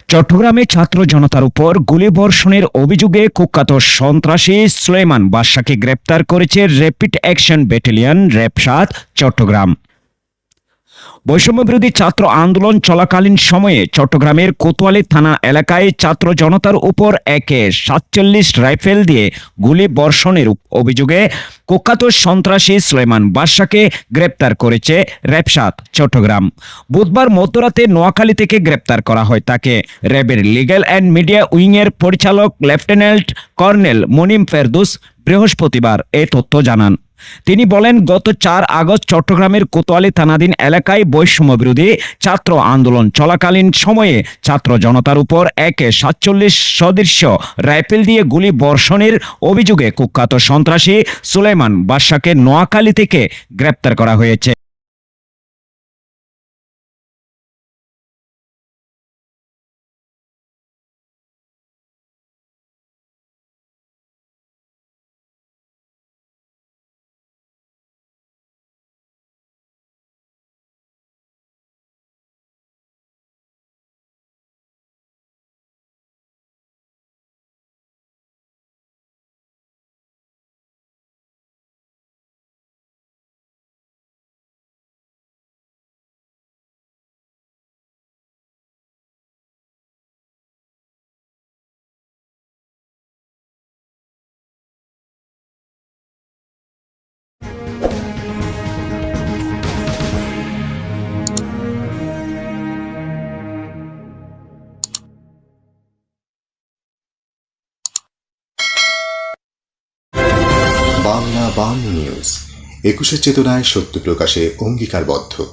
চট্টগ্রামে ছাত্র জনতার উপর গুলিবর্ষণের অভিযোগে কুখ্যাত সন্ত্রাসী সুলেমান বাদশাকে গ্রেপ্তার করেছে র্যাপিড অ্যাকশন ব্যাটালিয়ন র্যাব-৭ চট্টগ্রাম। বৈষম্যবিরোধী ছাত্র আন্দোলন চলাকালীন সময়ে চট্টগ্রামের কোতোয়ালি থানা এলাকায় ছাত্র জনতার উপর AK-47 রাইফেল দিয়ে গুলি বর্ষণের অভিযোগে কুখ্যাত সন্ত্রাসী সুলেমান বাদশাকে গ্রেপ্তার করেছে র্যাব-৭ চট্টগ্রাম। বুধবার মধ্যরাতে নোয়াখালী থেকে গ্রেপ্তার করা হয় তাকে। র্যাবের লিগ্যাল অ্যান্ড মিডিয়া উইংয়ের পরিচালক লেফটেন্যান্ট কর্নেল মনিম ফেরদৌস বৃহস্পতিবার এ তথ্য জানান। তিনি বলেন, গত 4 আগস্ট চট্টগ্রামের কোতোয়ালি থানাধীন এলাকায় বৈষম্যবিরোধী ছাত্র আন্দোলন চলাকালীন সময়ে ছাত্র জনতার উপর AK-47 সদৃশ্য রাইফেল দিয়ে গুলি বর্ষণের অভিযোগে কুখ্যাত সন্ত্রাসী সুলেমান বাদশাকে নোয়াখালী থেকে গ্রেপ্তার করা হয়েছে। বাংলা নিউজ 21 চেতনায় সত্য প্রকাশে অঙ্গীকারবদ্ধ।